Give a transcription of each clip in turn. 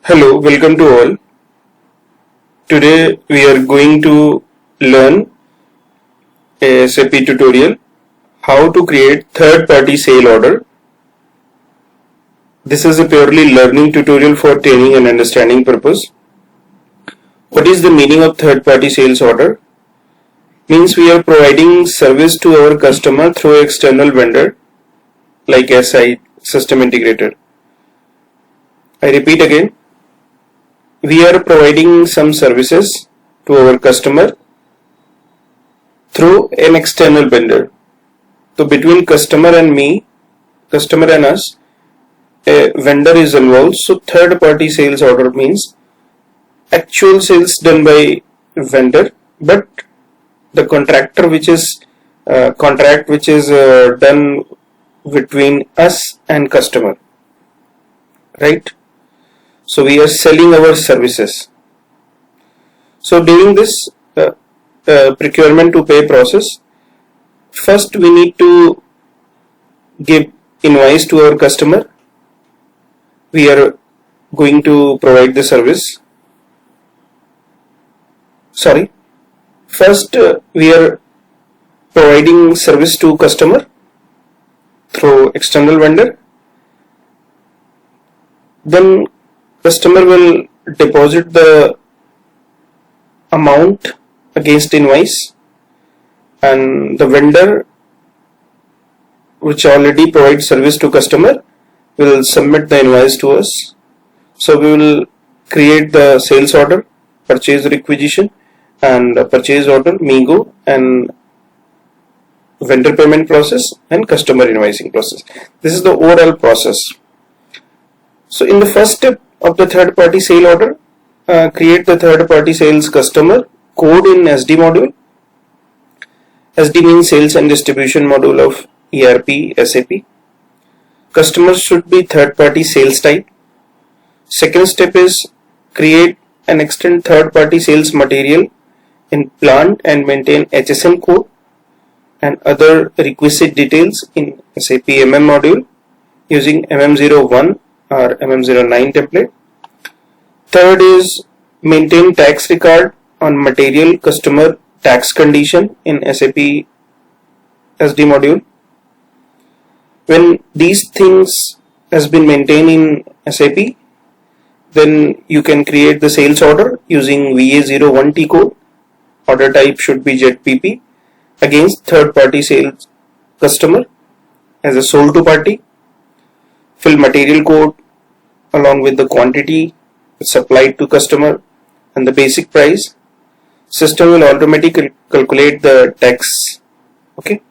Hello, welcome to all. Today we are going to learn a SAP tutorial how to create third-party sale order. This is a purely learning tutorial for training and understanding purpose. What is the meaning of third-party sales order? Means we are providing service to our customer through external vendor like SI, system integrator. I repeat again. We are providing some services to our customer through an external vendor. So between customer and us, a vendor is involved. So third party sales order means actual sales done by vendor, but the contract which is done between us and customer, right? So we are selling our services. So during this procurement to pay process, first we need to give invoice to our customer. We are going to provide the service. First we are providing service to customer through external vendor. Then customer will deposit the amount against invoice, and the vendor which already provides service to customer will submit the invoice to us. So we will create the sales order, purchase requisition, and purchase order, MIGO, and vendor payment process and customer invoicing process. This is the overall process. So in the first step of the third party sale order, create the third party sales customer code in SD module. SD means sales and distribution module of ERP SAP. Customers should be third party sales type. Second step is create and extend third party sales material in plant and maintain HSN code and other requisite details in SAP MM module using MM01 or MM09 template. Third is maintain tax record on material customer tax condition in SAP SD module. When these things has been maintained in SAP, then you can create the sales order using VA01 T code. Order type should be ZTPP against third party sales customer as a sold to party. Fill material code along with the quantity supplied to customer and the basic price. System will automatically calculate the tax, okay,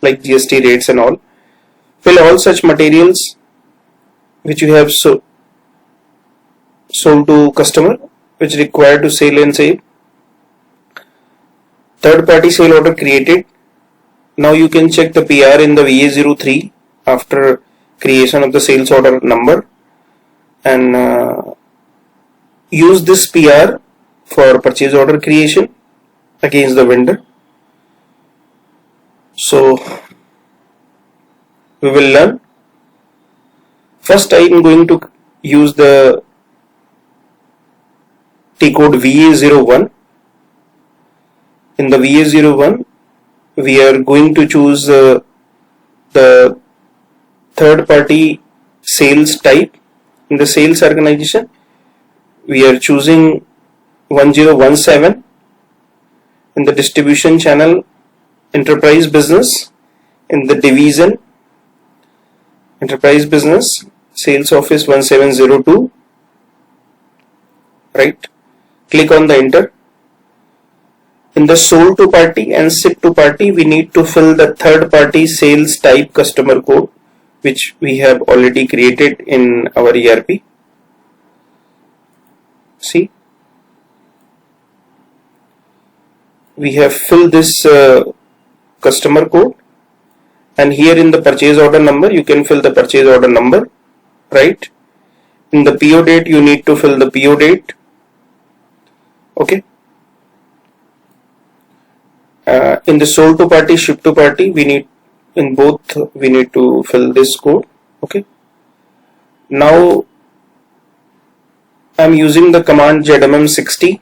like GST rates and all. Fill all such materials which you have sold to customer which required to sell and save. Third party sale order created. Now you can check the PR in the VA03 after creation of the sales order number, and use this PR for purchase order creation against the vendor. So we will learn. First I am going to use the T code VA01. In the VA01 we are going to choose the third party sales type. In the sales organization we are choosing 1017. In the distribution channel enterprise business, in the division enterprise business sales office 1702, right? Click on the enter. In the sold to party and ship to party we need to fill the third party sales type customer code which we have already created in our ERP. See, we have filled this customer code, and here in the purchase order number you can fill the purchase order number, right? In the PO date you need to fill the PO date, okay? In the sold to party, ship to party, we need to fill this code, okay? Now I'm using the command ZMM60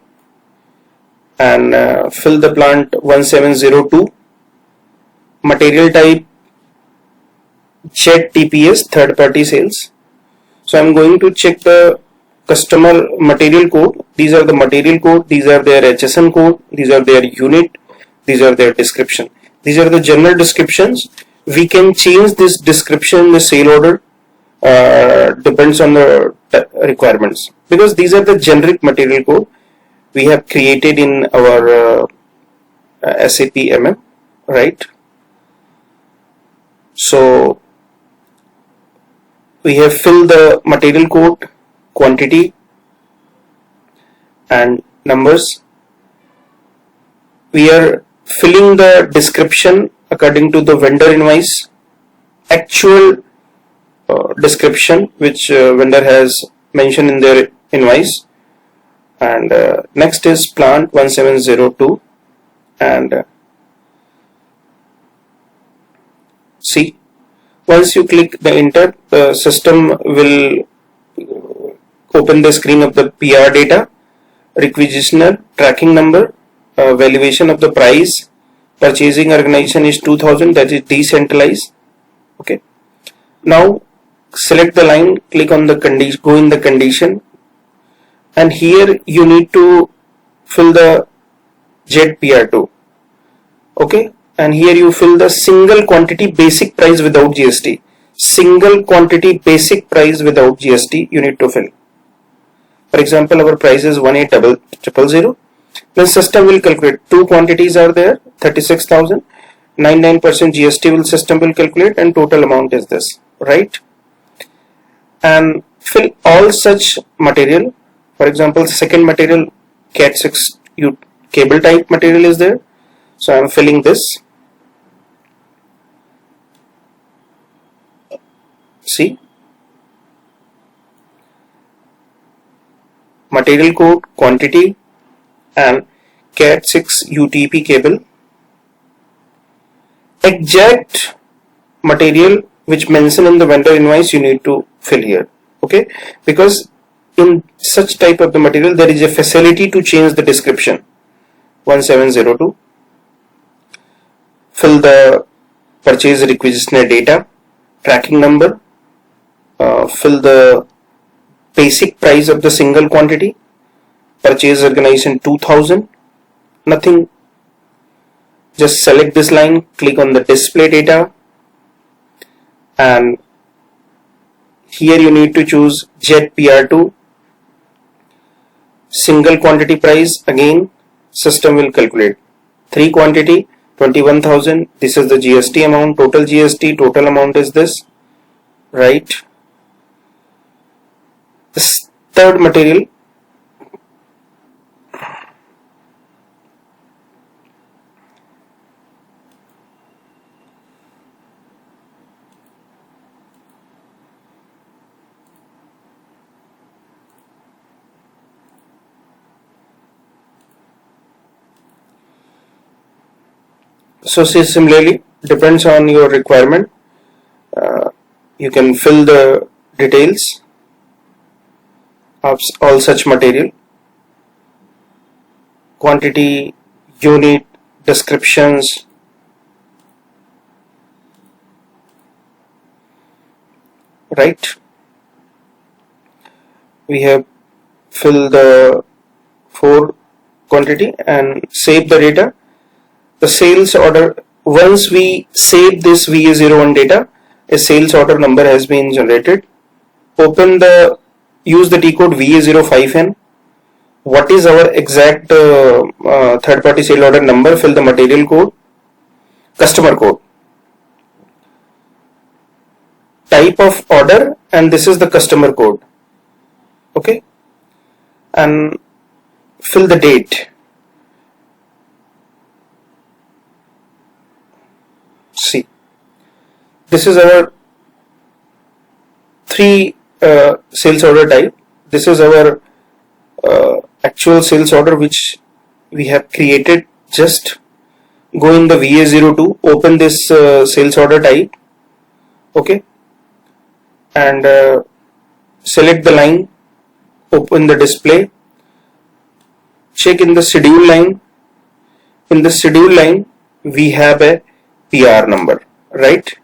and fill the plant 1702, material type ZTPS, third party sales. So I'm going to check the customer material code. These are the material code, these are their HSN code, these are their unit, these are their description. These are the general descriptions. We can change this description in the sale order, depends on the requirements, because these are the generic material code we have created in our SAP MM, right? So we have filled the material code, quantity and numbers. We are filling the description according to the vendor invoice, actual description which vendor has mentioned in their invoice. And next is plant 1702, and see, once you click the enter, the system will open the screen of the PR data, requisitioner, tracking number, valuation of the price, purchasing organization is 2000, that is decentralized. Okay, now select the line, click on the condition, go in the condition, and here you need to fill the ZPR2. Okay, and here you fill the single quantity basic price without GST. Single quantity basic price without GST you need to fill. For example, our price is 18,000. Then system will calculate, two quantities are there, 36,000, 99% GST will system will calculate, and total amount is this, right? And fill all such material. For example, second material Cat6 cable type material is there, so I am filling this. See, material code, quantity and Cat6 UTP cable. Exact material which mentioned in the vendor invoice you need to fill here. Okay, because in such type of the material there is a facility to change the description. 1702. Fill the purchase requisitioner data, tracking number, fill the basic price of the single quantity, purchase organization 2000, nothing, just select this line, click on the display data, and here you need to choose ZPR2, single quantity price, again system will calculate, 3 quantity 21,000, this is the GST amount, total GST, total amount is this, right? This third material, so similarly depends on your requirement, you can fill the details of all such material, quantity, unit, descriptions, right? We have filled the 4 quantity and save the data. The sales order, once we save this VA01 data, a sales order number has been generated. Open the, use the T code VA05N. What is our exact third party sale order number? Fill the material code, customer code, type of order, and this is the customer code. Okay, and fill the date. See, this is our 3 sales order type. This is our actual sales order which we have created. Just go in the VA02, open this sales order type, okay, and select the line, open the display, check in the schedule line. In the schedule line we have a PR number, right?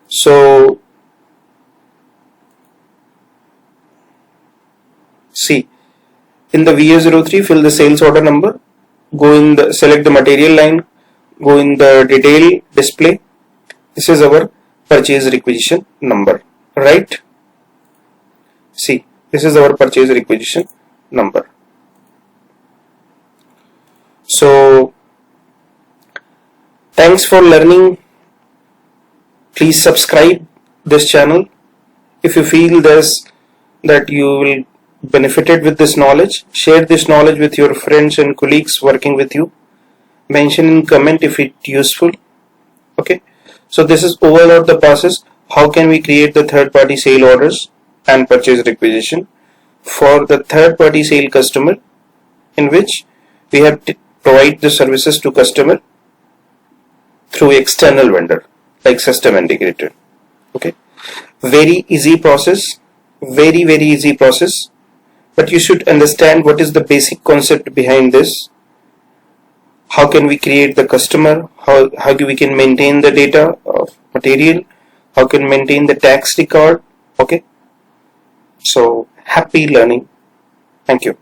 So see, in the VA03 fill the sales order number, go in the select the material line, go in the detail display. This is our purchase requisition number, right? See, this is our purchase requisition number. So thanks for learning. Please subscribe this channel if you feel that you will benefited with this knowledge. Share this knowledge with your friends and colleagues working with you. Mention in comment if it useful. Okay, so this is overall the process. How can we create the third party sale orders and purchase requisition for the third party sale customer, in which we have to provide the services to customer through external vendor like system integrator. Okay, very easy process, very easy process, but you should understand what is the basic concept behind this. How can we create the customer, how we can maintain the data of material, how can maintain the tax record. Okay, so happy learning. Thank you.